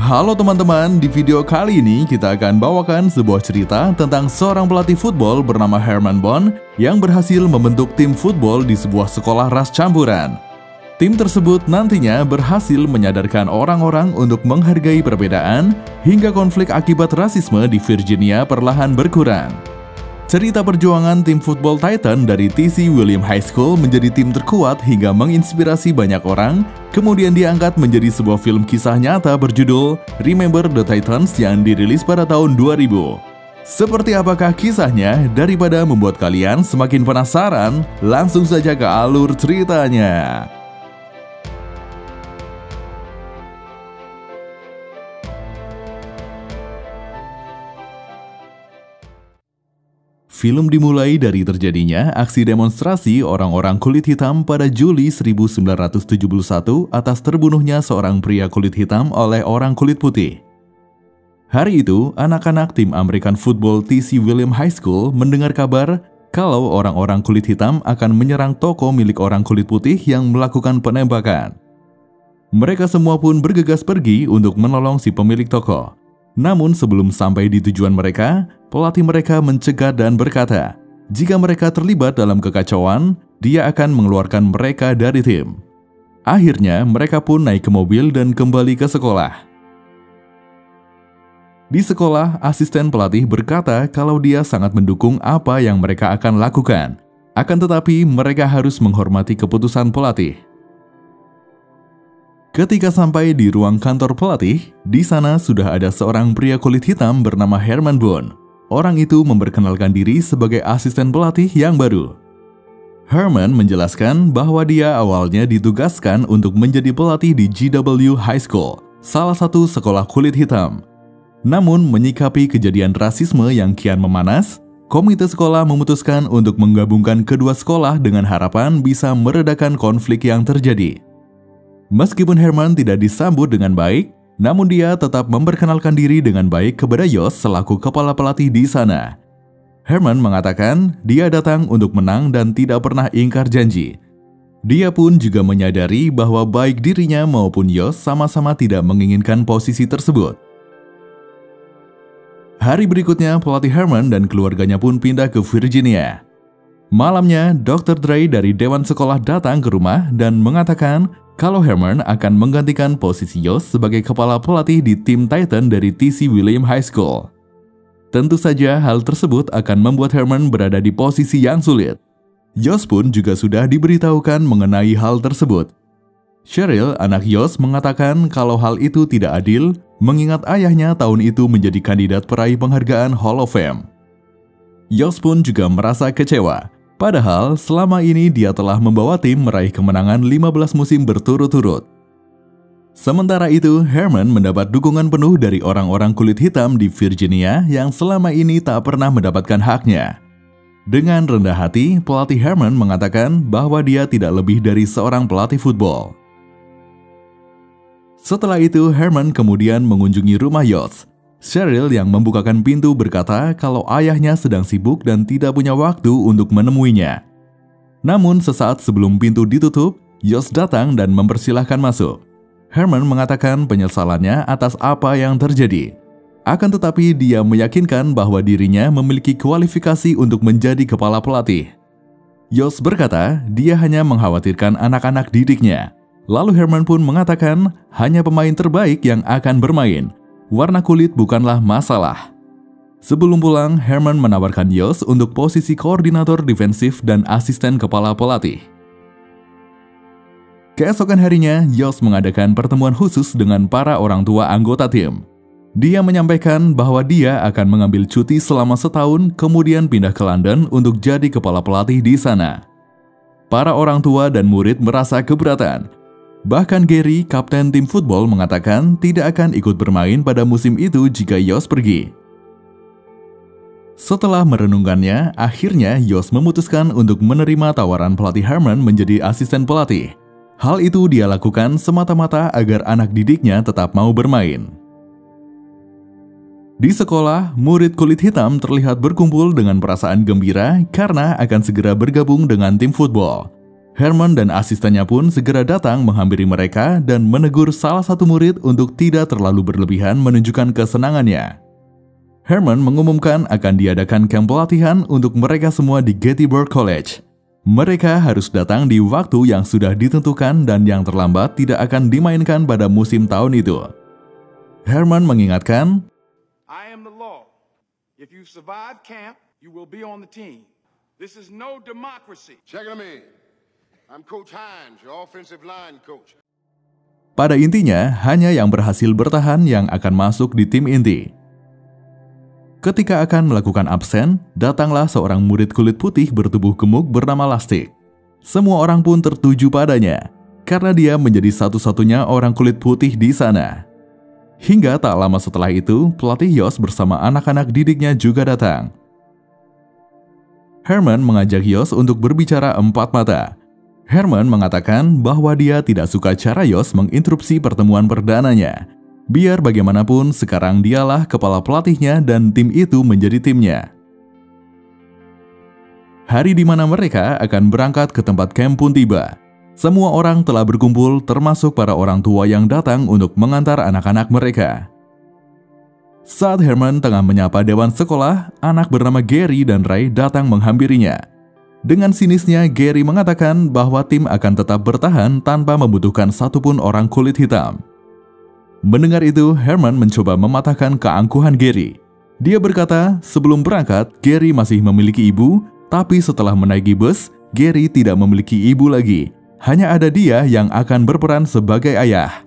Halo teman-teman, di video kali ini kita akan bawakan sebuah cerita tentang seorang pelatih football bernama Herman Bond yang berhasil membentuk tim football di sebuah sekolah ras campuran. Tim tersebut nantinya berhasil menyadarkan orang-orang untuk menghargai perbedaan hingga konflik akibat rasisme di Virginia perlahan berkurang. Cerita perjuangan tim football Titan dari T.C. William High School menjadi tim terkuat hingga menginspirasi banyak orang, kemudian diangkat menjadi sebuah film kisah nyata berjudul Remember the Titans yang dirilis pada tahun 2000. Seperti apakah kisahnya? Daripada membuat kalian semakin penasaran, langsung saja ke alur ceritanya. Film dimulai dari terjadinya aksi demonstrasi orang-orang kulit hitam pada Juli 1971 atas terbunuhnya seorang pria kulit hitam oleh orang kulit putih. Hari itu, anak-anak tim American Football T.C. William High School mendengar kabar kalau orang-orang kulit hitam akan menyerang toko milik orang kulit putih yang melakukan penembakan. Mereka semua pun bergegas pergi untuk menolong si pemilik toko. Namun sebelum sampai di tujuan mereka, pelatih mereka mencegah dan berkata, jika mereka terlibat dalam kekacauan, dia akan mengeluarkan mereka dari tim. Akhirnya, mereka pun naik ke mobil dan kembali ke sekolah. Di sekolah, asisten pelatih berkata kalau dia sangat mendukung apa yang mereka akan lakukan. Akan tetapi, mereka harus menghormati keputusan pelatih. Ketika sampai di ruang kantor pelatih, di sana sudah ada seorang pria kulit hitam bernama Herman Bond. Orang itu memperkenalkan diri sebagai asisten pelatih yang baru. Herman menjelaskan bahwa dia awalnya ditugaskan untuk menjadi pelatih di GW High School, salah satu sekolah kulit hitam. Namun, menyikapi kejadian rasisme yang kian memanas, komite sekolah memutuskan untuk menggabungkan kedua sekolah dengan harapan bisa meredakan konflik yang terjadi. Meskipun Herman tidak disambut dengan baik, namun dia tetap memperkenalkan diri dengan baik kepada Yost selaku kepala pelatih di sana. Herman mengatakan dia datang untuk menang dan tidak pernah ingkar janji. Dia pun juga menyadari bahwa baik dirinya maupun Yost sama-sama tidak menginginkan posisi tersebut. Hari berikutnya, pelatih Herman dan keluarganya pun pindah ke Virginia. Malamnya, Dr. Dre dari Dewan Sekolah datang ke rumah dan mengatakan kalau Herman akan menggantikan posisi Yost sebagai kepala pelatih di tim Titan dari T.C. William High School. Tentu saja hal tersebut akan membuat Herman berada di posisi yang sulit. Yost pun juga sudah diberitahukan mengenai hal tersebut. Cheryl, anak Yost, mengatakan kalau hal itu tidak adil, mengingat ayahnya tahun itu menjadi kandidat peraih penghargaan Hall of Fame. Yost pun juga merasa kecewa. Padahal selama ini dia telah membawa tim meraih kemenangan 15 musim berturut-turut. Sementara itu, Herman mendapat dukungan penuh dari orang-orang kulit hitam di Virginia yang selama ini tak pernah mendapatkan haknya. Dengan rendah hati, pelatih Herman mengatakan bahwa dia tidak lebih dari seorang pelatih football. Setelah itu, Herman kemudian mengunjungi rumah Yost. Cheryl yang membukakan pintu berkata kalau ayahnya sedang sibuk dan tidak punya waktu untuk menemuinya. Namun sesaat sebelum pintu ditutup, Yost datang dan mempersilahkan masuk. Herman mengatakan penyesalannya atas apa yang terjadi. Akan tetapi dia meyakinkan bahwa dirinya memiliki kualifikasi untuk menjadi kepala pelatih. Yost berkata dia hanya mengkhawatirkan anak-anak didiknya. Lalu Herman pun mengatakan hanya pemain terbaik yang akan bermain. Warna kulit bukanlah masalah. Sebelum pulang, Herman menawarkan Yost untuk posisi koordinator defensif dan asisten kepala pelatih. Keesokan harinya, Yost mengadakan pertemuan khusus dengan para orang tua anggota tim. Dia menyampaikan bahwa dia akan mengambil cuti selama setahun, kemudian pindah ke London untuk jadi kepala pelatih di sana. Para orang tua dan murid merasa keberatan. Bahkan Gary, kapten tim football, mengatakan tidak akan ikut bermain pada musim itu jika Yost pergi. Setelah merenungkannya, akhirnya Yost memutuskan untuk menerima tawaran pelatih Herman menjadi asisten pelatih. Hal itu dia lakukan semata-mata agar anak didiknya tetap mau bermain. Di sekolah, murid kulit hitam terlihat berkumpul dengan perasaan gembira karena akan segera bergabung dengan tim football. Herman dan asistennya pun segera datang menghampiri mereka dan menegur salah satu murid untuk tidak terlalu berlebihan menunjukkan kesenangannya. Herman mengumumkan akan diadakan kamp pelatihan untuk mereka semua di Gettysburg College. Mereka harus datang di waktu yang sudah ditentukan dan yang terlambat tidak akan dimainkan pada musim tahun itu. Herman mengingatkan, I am the law. If you survive camp, you will be on the team. This is no democracy. Check them in. I'm Coach Hines, your offensive line coach. pada intinya hanya yang berhasil bertahan yang akan masuk di tim inti. Ketika akan melakukan absen, datanglah seorang murid kulit putih bertubuh gemuk bernama Lastik. Semua orang pun tertuju padanya, karena dia menjadi satu-satunya orang kulit putih di sana. Hingga tak lama setelah itu, pelatih Yost bersama anak-anak didiknya juga datang. Herman mengajak Yost untuk berbicara empat mata. Herman mengatakan bahwa dia tidak suka cara Yost menginterupsi pertemuan perdananya. Biar bagaimanapun, sekarang dialah kepala pelatihnya dan tim itu menjadi timnya. Hari di mana mereka akan berangkat ke tempat camp pun tiba. Semua orang telah berkumpul, termasuk para orang tua yang datang untuk mengantar anak-anak mereka. Saat Herman tengah menyapa dewan sekolah, anak bernama Gary dan Ray datang menghampirinya. Dengan sinisnya, Gary mengatakan bahwa tim akan tetap bertahan tanpa membutuhkan satupun orang kulit hitam. Mendengar itu, Herman mencoba mematahkan keangkuhan Gary. Dia berkata, sebelum berangkat, Gary masih memiliki ibu, tapi setelah menaiki bus, Gary tidak memiliki ibu lagi. Hanya ada dia yang akan berperan sebagai ayah.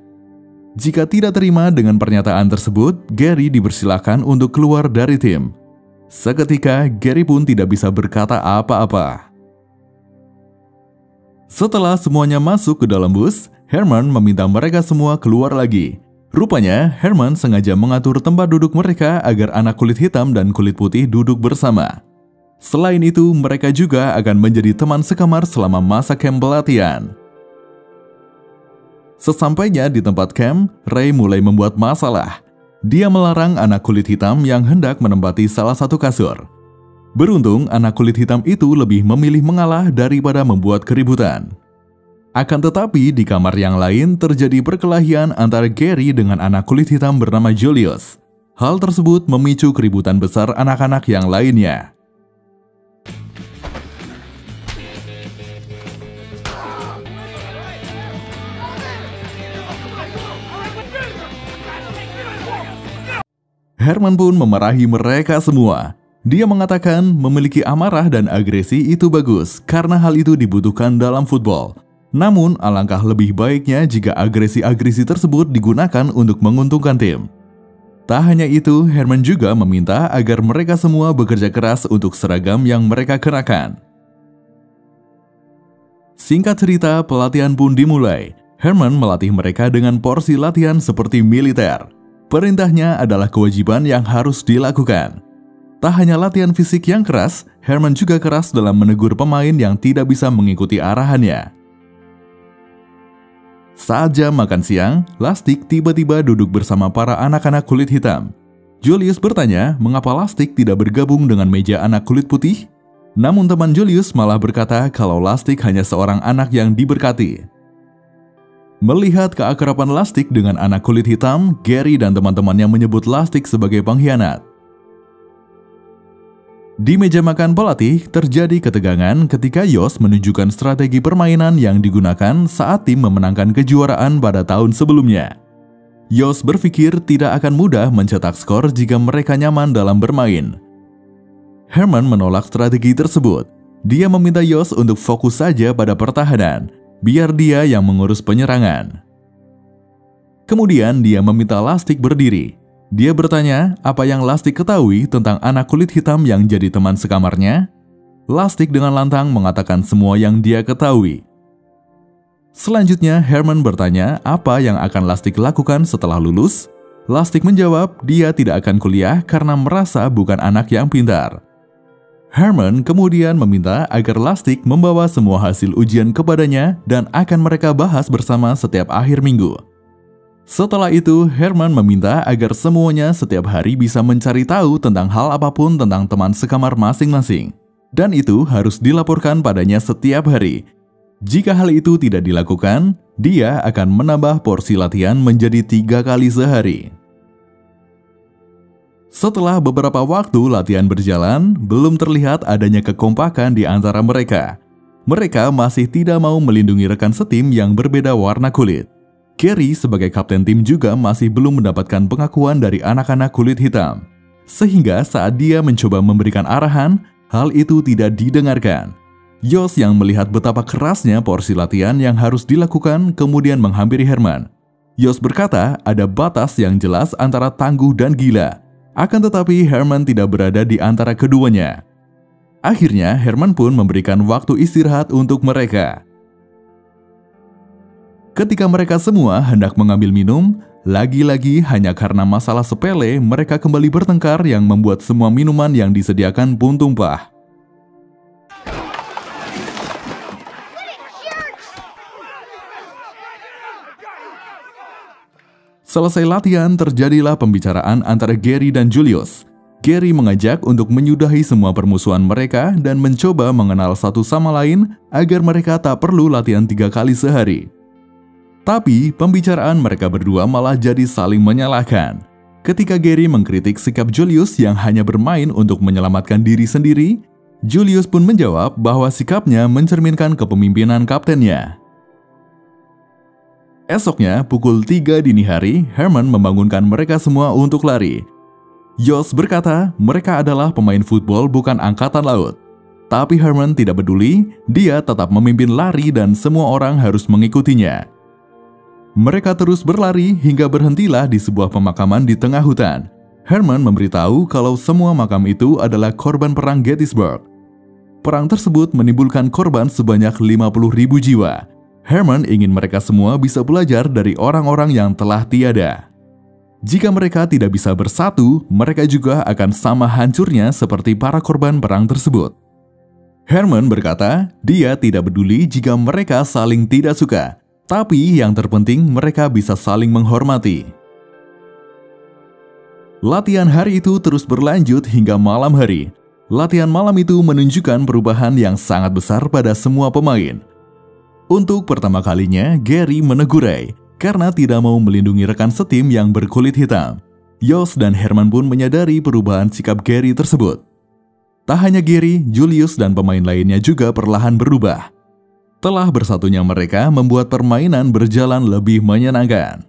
Jika tidak terima dengan pernyataan tersebut, Gary dipersilakan untuk keluar dari tim. Seketika, Gary pun tidak bisa berkata apa-apa. Setelah semuanya masuk ke dalam bus, Herman meminta mereka semua keluar lagi. Rupanya, Herman sengaja mengatur tempat duduk mereka agar anak kulit hitam dan kulit putih duduk bersama. Selain itu, mereka juga akan menjadi teman sekamar selama masa camp pelatihan. Sesampainya di tempat camp, Ray mulai membuat masalah. Dia melarang anak kulit hitam yang hendak menempati salah satu kasur. Beruntung, anak kulit hitam itu lebih memilih mengalah daripada membuat keributan. Akan tetapi, di kamar yang lain terjadi perkelahian antara Gary dengan anak kulit hitam bernama Julius. Hal tersebut memicu keributan besar anak-anak yang lainnya. Herman pun memarahi mereka semua. Dia mengatakan memiliki amarah dan agresi itu bagus karena hal itu dibutuhkan dalam football. Namun, alangkah lebih baiknya jika agresi-agresi tersebut digunakan untuk menguntungkan tim. Tak hanya itu, Herman juga meminta agar mereka semua bekerja keras untuk seragam yang mereka kenakan. Singkat cerita, pelatihan pun dimulai. Herman melatih mereka dengan porsi latihan seperti militer. Perintahnya adalah kewajiban yang harus dilakukan. Tak hanya latihan fisik yang keras, Herman juga keras dalam menegur pemain yang tidak bisa mengikuti arahannya. Saat jam makan siang, Lastik tiba-tiba duduk bersama para anak-anak kulit hitam. Julius bertanya mengapa Lastik tidak bergabung dengan meja anak kulit putih. Namun teman Julius malah berkata kalau Lastik hanya seorang anak yang diberkati. Melihat keakraban Lastik dengan anak kulit hitam, Gary dan teman-temannya menyebut Lastik sebagai pengkhianat. Di meja makan pelatih, terjadi ketegangan ketika Yost menunjukkan strategi permainan yang digunakan saat tim memenangkan kejuaraan pada tahun sebelumnya. Yost berpikir tidak akan mudah mencetak skor jika mereka nyaman dalam bermain. Herman menolak strategi tersebut. Dia meminta Yost untuk fokus saja pada pertahanan, biar dia yang mengurus penyerangan. Kemudian dia meminta Lastik berdiri. Dia bertanya apa yang Lastik ketahui tentang anak kulit hitam yang jadi teman sekamarnya. Lastik dengan lantang mengatakan semua yang dia ketahui. Selanjutnya, Herman bertanya apa yang akan Lastik lakukan setelah lulus. Lastik menjawab dia tidak akan kuliah karena merasa bukan anak yang pintar. Herman kemudian meminta agar Lastik membawa semua hasil ujian kepadanya dan akan mereka bahas bersama setiap akhir minggu. Setelah itu, Herman meminta agar semuanya setiap hari bisa mencari tahu tentang hal apapun tentang teman sekamar masing-masing. Dan itu harus dilaporkan padanya setiap hari. Jika hal itu tidak dilakukan, dia akan menambah porsi latihan menjadi 3 kali sehari. Setelah beberapa waktu latihan berjalan, belum terlihat adanya kekompakan di antara mereka. Mereka masih tidak mau melindungi rekan setim yang berbeda warna kulit. Gary sebagai kapten tim juga masih belum mendapatkan pengakuan dari anak-anak kulit hitam. Sehingga saat dia mencoba memberikan arahan, hal itu tidak didengarkan. Yost yang melihat betapa kerasnya porsi latihan yang harus dilakukan kemudian menghampiri Herman. Yost berkata ada batas yang jelas antara tangguh dan gila. Akan tetapi Herman tidak berada di antara keduanya. Akhirnya Herman pun memberikan waktu istirahat untuk mereka. Ketika mereka semua hendak mengambil minum, lagi-lagi hanya karena masalah sepele mereka kembali bertengkar yang membuat semua minuman yang disediakan pun tumpah. Selesai latihan, terjadilah pembicaraan antara Gary dan Julius. Gary mengajak untuk menyudahi semua permusuhan mereka dan mencoba mengenal satu sama lain agar mereka tak perlu latihan 3 kali sehari. Tapi, pembicaraan mereka berdua malah jadi saling menyalahkan. Ketika Gary mengkritik sikap Julius yang hanya bermain untuk menyelamatkan diri sendiri, Julius pun menjawab bahwa sikapnya mencerminkan kepemimpinan kaptennya. Esoknya, pukul 3 dini hari, Herman membangunkan mereka semua untuk lari. Yost berkata mereka adalah pemain football bukan angkatan laut. Tapi Herman tidak peduli, dia tetap memimpin lari dan semua orang harus mengikutinya. Mereka terus berlari hingga berhentilah di sebuah pemakaman di tengah hutan. Herman memberitahu kalau semua makam itu adalah korban perang Gettysburg. Perang tersebut menimbulkan korban sebanyak 50.000 jiwa. Herman ingin mereka semua bisa belajar dari orang-orang yang telah tiada. Jika mereka tidak bisa bersatu, mereka juga akan sama hancurnya seperti para korban perang tersebut. Herman berkata, dia tidak peduli jika mereka saling tidak suka, tapi yang terpenting mereka bisa saling menghormati. Latihan hari itu terus berlanjut hingga malam hari. Latihan malam itu menunjukkan perubahan yang sangat besar pada semua pemain. Untuk pertama kalinya, Gary menegur Ray karena tidak mau melindungi rekan setim yang berkulit hitam. Yost dan Herman pun menyadari perubahan sikap Gary tersebut. Tak hanya Gary, Julius dan pemain lainnya juga perlahan berubah. Telah bersatunya mereka membuat permainan berjalan lebih menyenangkan.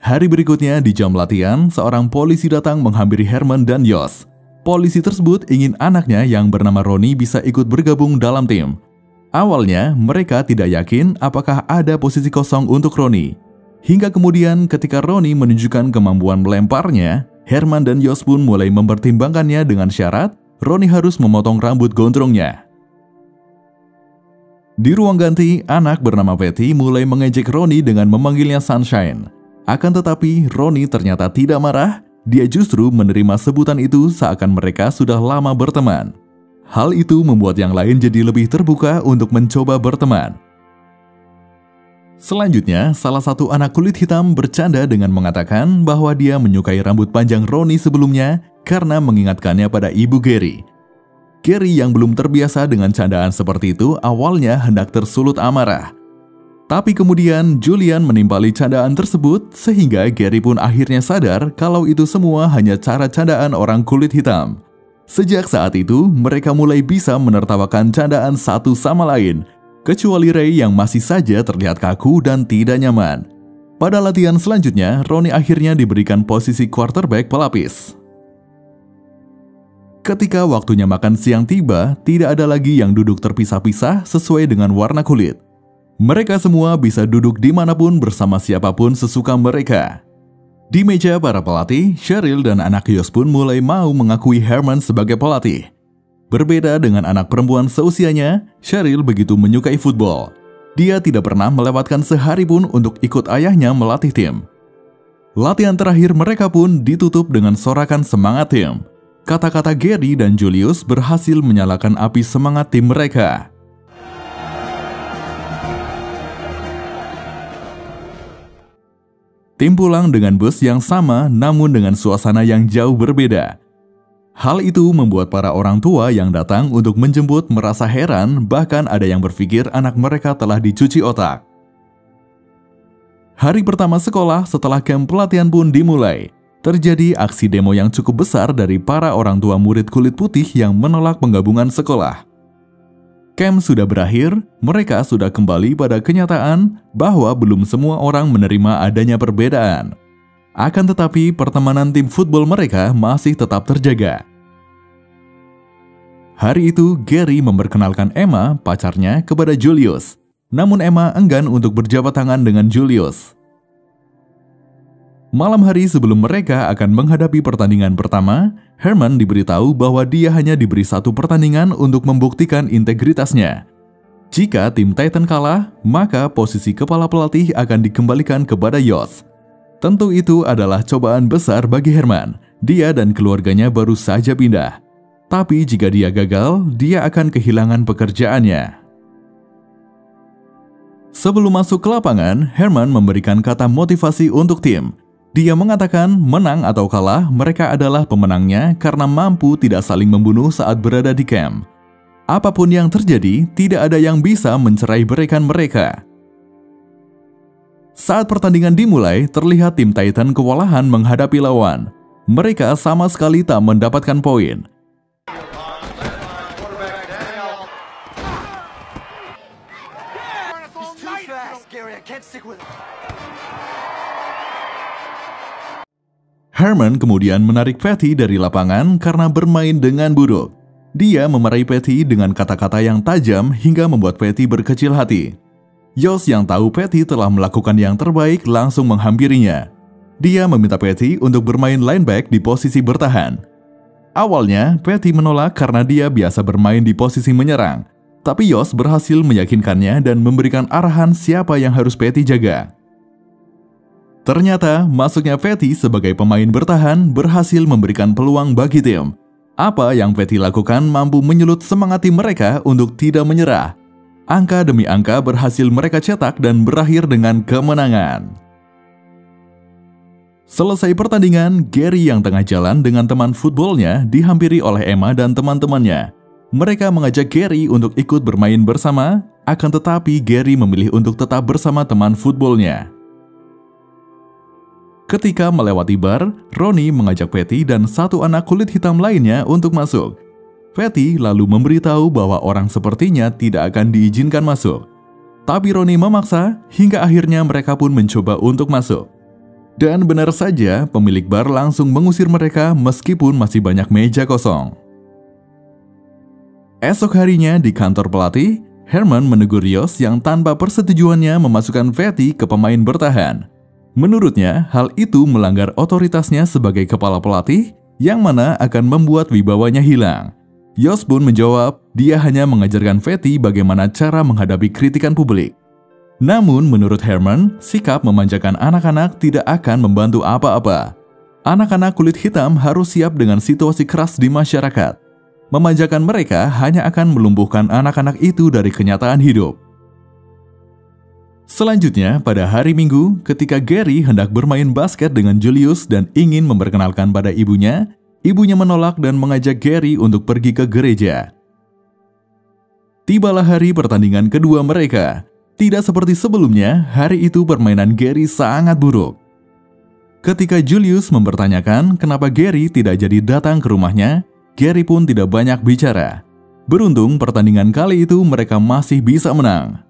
Hari berikutnya di jam latihan, seorang polisi datang menghampiri Herman dan Yost. Polisi tersebut ingin anaknya yang bernama Ronnie bisa ikut bergabung dalam tim. Awalnya, mereka tidak yakin apakah ada posisi kosong untuk Ronnie. Hingga kemudian ketika Ronnie menunjukkan kemampuan melemparnya, Herman dan Yost pun mulai mempertimbangkannya dengan syarat Ronnie harus memotong rambut gondrongnya. Di ruang ganti, anak bernama Patty mulai mengejek Ronnie dengan memanggilnya Sunshine. Akan tetapi, Ronnie ternyata tidak marah, dia justru menerima sebutan itu seakan mereka sudah lama berteman. Hal itu membuat yang lain jadi lebih terbuka untuk mencoba berteman. Selanjutnya, salah satu anak kulit hitam bercanda dengan mengatakan bahwa dia menyukai rambut panjang Ronnie sebelumnya karena mengingatkannya pada ibu Gary. Gary yang belum terbiasa dengan candaan seperti itu awalnya hendak tersulut amarah. Tapi kemudian Julian menimpali candaan tersebut sehingga Gary pun akhirnya sadar kalau itu semua hanya cara candaan orang kulit hitam. Sejak saat itu, mereka mulai bisa menertawakan candaan satu sama lain, kecuali Ray yang masih saja terlihat kaku dan tidak nyaman. Pada latihan selanjutnya, Ronnie akhirnya diberikan posisi quarterback pelapis. Ketika waktunya makan siang tiba, tidak ada lagi yang duduk terpisah-pisah sesuai dengan warna kulit. Mereka semua bisa duduk dimanapun bersama siapapun sesuka mereka. Di meja para pelatih, Cheryl dan anak Yost pun mulai mau mengakui Herman sebagai pelatih. Berbeda dengan anak perempuan seusianya, Cheryl begitu menyukai football. Dia tidak pernah melewatkan sehari pun untuk ikut ayahnya melatih tim. Latihan terakhir mereka pun ditutup dengan sorakan semangat tim. kata-kata Gary dan Julius berhasil menyalakan api semangat tim mereka. Tim pulang dengan bus yang sama namun dengan suasana yang jauh berbeda. Hal itu membuat para orang tua yang datang untuk menjemput merasa heran, bahkan ada yang berpikir anak mereka telah dicuci otak. Hari pertama sekolah setelah camp pelatihan pun dimulai. Terjadi aksi demo yang cukup besar dari para orang tua murid kulit putih yang menolak penggabungan sekolah. Camp sudah berakhir, mereka sudah kembali pada kenyataan bahwa belum semua orang menerima adanya perbedaan. Akan tetapi, pertemanan tim football mereka masih tetap terjaga. Hari itu, Gary memperkenalkan Emma, pacarnya, kepada Julius. Namun Emma enggan untuk berjabat tangan dengan Julius. Malam hari sebelum mereka akan menghadapi pertandingan pertama, Herman diberitahu bahwa dia hanya diberi satu pertandingan untuk membuktikan integritasnya. Jika tim Titan kalah, maka posisi kepala pelatih akan dikembalikan kepada Yost. Tentu itu adalah cobaan besar bagi Herman. Dia dan keluarganya baru saja pindah. Tapi jika dia gagal, dia akan kehilangan pekerjaannya. Sebelum masuk ke lapangan, Herman memberikan kata motivasi untuk tim. Dia mengatakan menang atau kalah, mereka adalah pemenangnya karena mampu tidak saling membunuh saat berada di camp. Apapun yang terjadi, tidak ada yang bisa mencerai-beraikan mereka. Saat pertandingan dimulai, terlihat tim Titan kewalahan menghadapi lawan. Mereka sama sekali tak mendapatkan poin. Herman kemudian menarik Patty dari lapangan karena bermain dengan buruk. Dia memarahi Patty dengan kata-kata yang tajam hingga membuat Patty berkecil hati. Yost yang tahu Patty telah melakukan yang terbaik langsung menghampirinya. Dia meminta Patty untuk bermain lineback di posisi bertahan. Awalnya, Patty menolak karena dia biasa bermain di posisi menyerang. Tapi Yost berhasil meyakinkannya dan memberikan arahan siapa yang harus Patty jaga. Ternyata, masuknya Patty sebagai pemain bertahan berhasil memberikan peluang bagi tim. Apa yang Patty lakukan mampu menyulut semangat tim mereka untuk tidak menyerah. Angka demi angka berhasil mereka cetak dan berakhir dengan kemenangan. Selesai pertandingan, Gary yang tengah jalan dengan teman footballnya dihampiri oleh Emma dan teman-temannya. Mereka mengajak Gary untuk ikut bermain bersama, akan tetapi Gary memilih untuk tetap bersama teman footballnya. Ketika melewati bar, Ronnie mengajak Patty dan satu anak kulit hitam lainnya untuk masuk. Patty lalu memberitahu bahwa orang sepertinya tidak akan diizinkan masuk. Tapi Ronnie memaksa hingga akhirnya mereka pun mencoba untuk masuk. Dan benar saja, pemilik bar langsung mengusir mereka meskipun masih banyak meja kosong. Esok harinya di kantor pelatih, Herman menegur Yost yang tanpa persetujuannya memasukkan Patty ke pemain bertahan. Menurutnya, hal itu melanggar otoritasnya sebagai kepala pelatih yang mana akan membuat wibawanya hilang. Yost pun menjawab, dia hanya mengajarkan Patty bagaimana cara menghadapi kritikan publik. Namun, menurut Herman, sikap memanjakan anak-anak tidak akan membantu apa-apa. Anak-anak kulit hitam harus siap dengan situasi keras di masyarakat. Memanjakan mereka hanya akan melumpuhkan anak-anak itu dari kenyataan hidup. Selanjutnya, pada hari Minggu, ketika Gary hendak bermain basket dengan Julius dan ingin memperkenalkan pada ibunya, ibunya menolak dan mengajak Gary untuk pergi ke gereja. Tibalah hari pertandingan kedua mereka. Tidak seperti sebelumnya, hari itu permainan Gary sangat buruk. Ketika Julius mempertanyakan kenapa Gary tidak jadi datang ke rumahnya, Gary pun tidak banyak bicara. Beruntung pertandingan kali itu mereka masih bisa menang.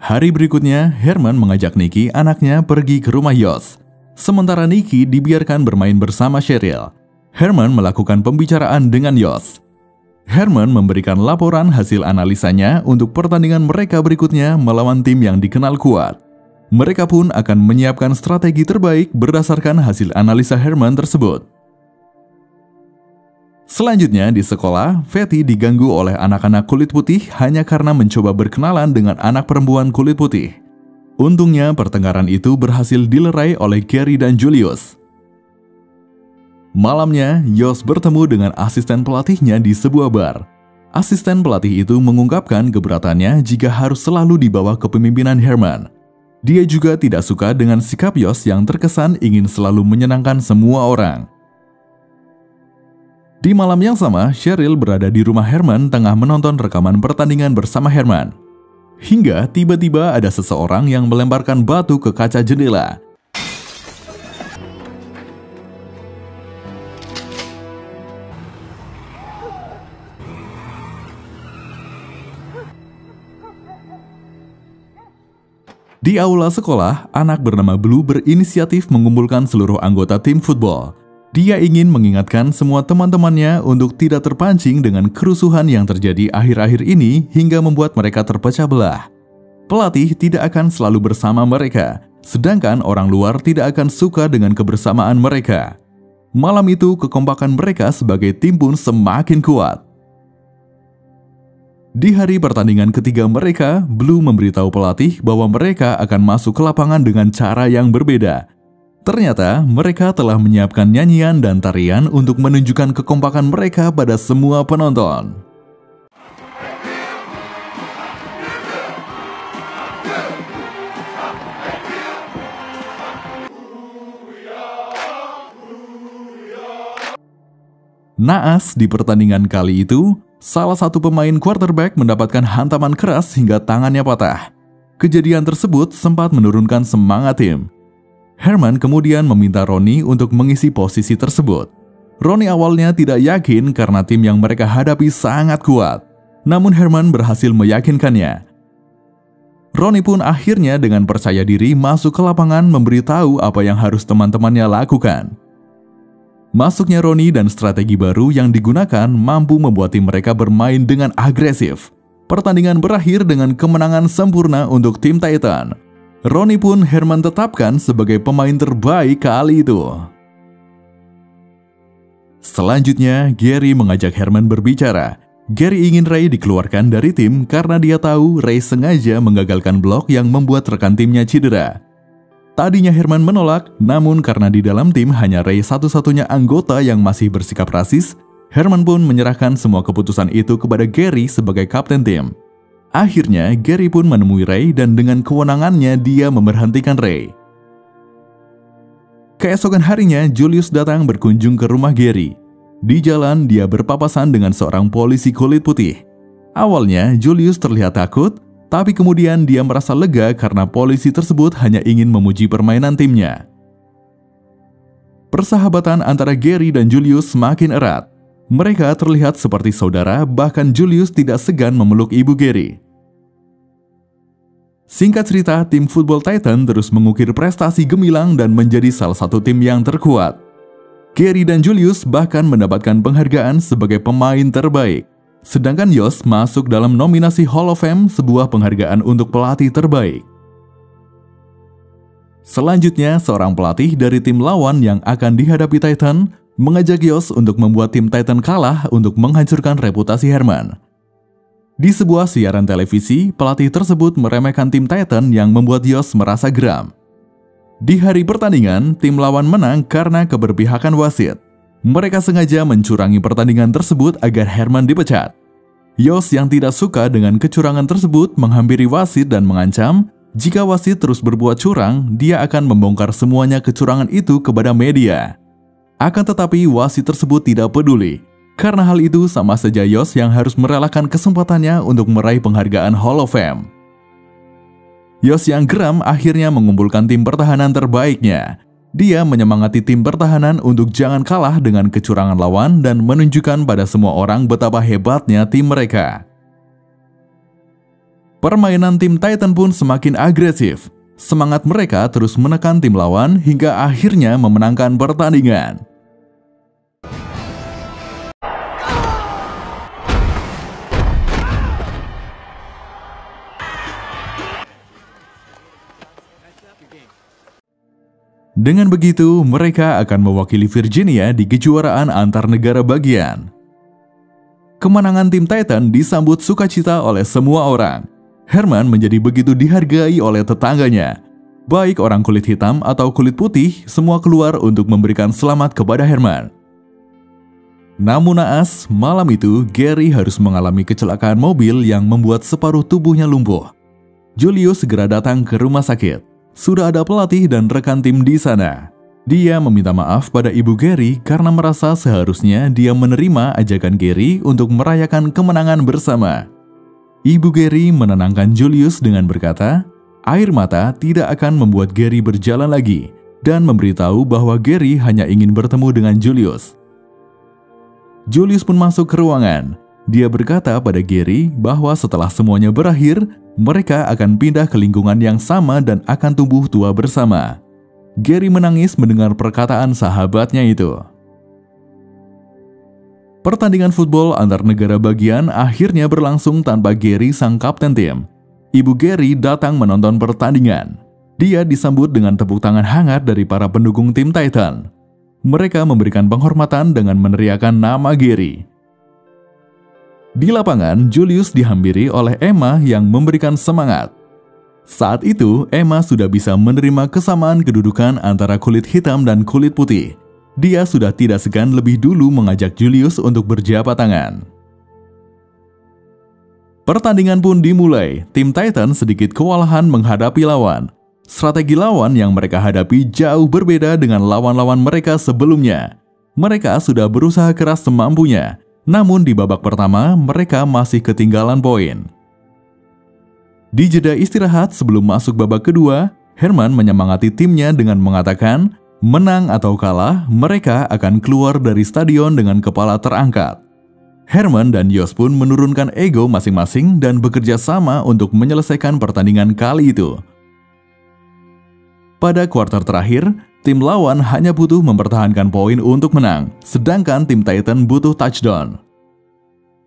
Hari berikutnya, Herman mengajak Nikki, anaknya, pergi ke rumah Yost. Sementara Nikki dibiarkan bermain bersama Cheryl. Herman melakukan pembicaraan dengan Yost. Herman memberikan laporan hasil analisanya untuk pertandingan mereka berikutnya melawan tim yang dikenal kuat. Mereka pun akan menyiapkan strategi terbaik berdasarkan hasil analisa Herman tersebut. Selanjutnya di sekolah, Patty diganggu oleh anak-anak kulit putih hanya karena mencoba berkenalan dengan anak perempuan kulit putih. Untungnya pertengkaran itu berhasil dilerai oleh Gary dan Julius. Malamnya, Yost bertemu dengan asisten pelatihnya di sebuah bar. Asisten pelatih itu mengungkapkan keberatannya jika harus selalu di bawah kepemimpinan Herman. Dia juga tidak suka dengan sikap Yost yang terkesan ingin selalu menyenangkan semua orang. Di malam yang sama, Cheryl berada di rumah Herman tengah menonton rekaman pertandingan bersama Herman. Hingga tiba-tiba ada seseorang yang melemparkan batu ke kaca jendela. Di aula sekolah, anak bernama Blue berinisiatif mengumpulkan seluruh anggota tim football. Dia ingin mengingatkan semua teman-temannya untuk tidak terpancing dengan kerusuhan yang terjadi akhir-akhir ini hingga membuat mereka terpecah belah. Pelatih tidak akan selalu bersama mereka, sedangkan orang luar tidak akan suka dengan kebersamaan mereka. Malam itu, kekompakan mereka sebagai tim pun semakin kuat. Di hari pertandingan ketiga mereka, Blue memberitahu pelatih bahwa mereka akan masuk ke lapangan dengan cara yang berbeda. Ternyata, mereka telah menyiapkan nyanyian dan tarian untuk menunjukkan kekompakan mereka pada semua penonton. Naas, di pertandingan kali itu, salah satu pemain quarterback mendapatkan hantaman keras hingga tangannya patah. Kejadian tersebut sempat menurunkan semangat tim. Herman kemudian meminta Ronnie untuk mengisi posisi tersebut. Ronnie awalnya tidak yakin karena tim yang mereka hadapi sangat kuat. Namun Herman berhasil meyakinkannya. Ronnie pun akhirnya dengan percaya diri masuk ke lapangan memberitahu apa yang harus teman-temannya lakukan. Masuknya Ronnie dan strategi baru yang digunakan mampu membuat tim mereka bermain dengan agresif. Pertandingan berakhir dengan kemenangan sempurna untuk tim Titan. Ronnie pun Herman tetapkan sebagai pemain terbaik kali itu. Selanjutnya, Gary mengajak Herman berbicara. Gary ingin Ray dikeluarkan dari tim karena dia tahu Ray sengaja menggagalkan blok yang membuat rekan timnya cedera. Tadinya Herman menolak, namun karena di dalam tim hanya Ray satu-satunya anggota yang masih bersikap rasis, Herman pun menyerahkan semua keputusan itu kepada Gary sebagai kapten tim. Akhirnya, Gary pun menemui Ray dan dengan kewenangannya dia memberhentikan Ray. Keesokan harinya, Julius datang berkunjung ke rumah Gary. Di jalan, dia berpapasan dengan seorang polisi kulit putih. Awalnya, Julius terlihat takut, tapi kemudian dia merasa lega karena polisi tersebut hanya ingin memuji permainan timnya. Persahabatan antara Gary dan Julius semakin erat. Mereka terlihat seperti saudara, bahkan Julius tidak segan memeluk ibu Gary. Singkat cerita, tim football Titan terus mengukir prestasi gemilang dan menjadi salah satu tim yang terkuat. Gary dan Julius bahkan mendapatkan penghargaan sebagai pemain terbaik. Sedangkan Yost masuk dalam nominasi Hall of Fame, sebuah penghargaan untuk pelatih terbaik. Selanjutnya, seorang pelatih dari tim lawan yang akan dihadapi Titan mengajak Yost untuk membuat tim Titan kalah untuk menghancurkan reputasi Herman. Di sebuah siaran televisi, pelatih tersebut meremehkan tim Titan yang membuat Yost merasa geram. Di hari pertandingan, tim lawan menang karena keberpihakan wasit. Mereka sengaja mencurangi pertandingan tersebut agar Herman dipecat. Yost yang tidak suka dengan kecurangan tersebut menghampiri wasit dan mengancam, jika wasit terus berbuat curang, dia akan membongkar semuanya kecurangan itu kepada media. Akan tetapi wasit tersebut tidak peduli. Karena hal itu sama saja Yost yang harus merelakan kesempatannya untuk meraih penghargaan Hall of Fame. Yost yang geram akhirnya mengumpulkan tim pertahanan terbaiknya. Dia menyemangati tim pertahanan untuk jangan kalah dengan kecurangan lawan dan menunjukkan pada semua orang betapa hebatnya tim mereka. Permainan tim Titan pun semakin agresif. Semangat mereka terus menekan tim lawan hingga akhirnya memenangkan pertandingan. Dengan begitu, mereka akan mewakili Virginia di kejuaraan antar negara bagian. Kemenangan tim Titan disambut sukacita oleh semua orang. Herman menjadi begitu dihargai oleh tetangganya. Baik orang kulit hitam atau kulit putih, semua keluar untuk memberikan selamat kepada Herman. Namun naas, malam itu Gary harus mengalami kecelakaan mobil yang membuat separuh tubuhnya lumpuh. Julius segera datang ke rumah sakit. Sudah ada pelatih dan rekan tim di sana. Dia meminta maaf pada ibu Gary karena merasa seharusnya dia menerima ajakan Gary untuk merayakan kemenangan bersama. Ibu Gary menenangkan Julius dengan berkata, air mata tidak akan membuat Gary berjalan lagi dan memberitahu bahwa Gary hanya ingin bertemu dengan Julius. Julius pun masuk ke ruangan. Dia berkata pada Gary bahwa setelah semuanya berakhir, mereka akan pindah ke lingkungan yang sama dan akan tumbuh tua bersama. Gary menangis mendengar perkataan sahabatnya itu. Pertandingan football antar negara bagian akhirnya berlangsung tanpa Gary sang kapten tim. Ibu Gary datang menonton pertandingan. Dia disambut dengan tepuk tangan hangat dari para pendukung tim Titan. Mereka memberikan penghormatan dengan meneriakkan nama Gary. Di lapangan, Julius dihampiri oleh Emma yang memberikan semangat. Saat itu, Emma sudah bisa menerima kesamaan kedudukan antara kulit hitam dan kulit putih. Dia sudah tidak segan lebih dulu mengajak Julius untuk berjabat tangan. Pertandingan pun dimulai. Tim Titan sedikit kewalahan menghadapi lawan. Strategi lawan yang mereka hadapi jauh berbeda dengan lawan-lawan mereka sebelumnya. Mereka sudah berusaha keras semampunya, namun di babak pertama mereka masih ketinggalan poin. Di jeda istirahat sebelum masuk babak kedua, Herman menyemangati timnya dengan mengatakan, menang atau kalah, mereka akan keluar dari stadion dengan kepala terangkat. Herman dan Josh pun menurunkan ego masing-masing dan bekerja sama untuk menyelesaikan pertandingan kali itu. Pada kuarter terakhir, tim lawan hanya butuh mempertahankan poin untuk menang, sedangkan tim Titan butuh touchdown.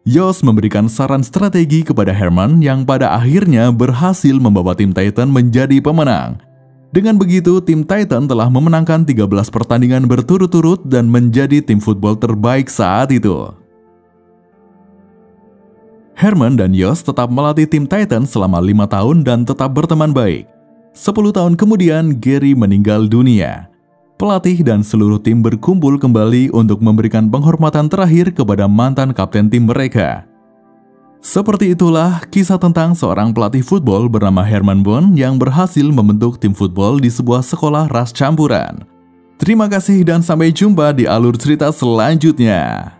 Josh memberikan saran strategi kepada Herman yang pada akhirnya berhasil membawa tim Titan menjadi pemenang. Dengan begitu, tim Titan telah memenangkan 13 pertandingan berturut-turut dan menjadi tim football terbaik saat itu. Herman dan Josh tetap melatih tim Titan selama 5 tahun dan tetap berteman baik. 10 tahun kemudian, Gary meninggal dunia. Pelatih dan seluruh tim berkumpul kembali untuk memberikan penghormatan terakhir kepada mantan kapten tim mereka. Seperti itulah kisah tentang seorang pelatih football bernama Herman Bond yang berhasil membentuk tim football di sebuah sekolah ras campuran. Terima kasih dan sampai jumpa di alur cerita selanjutnya.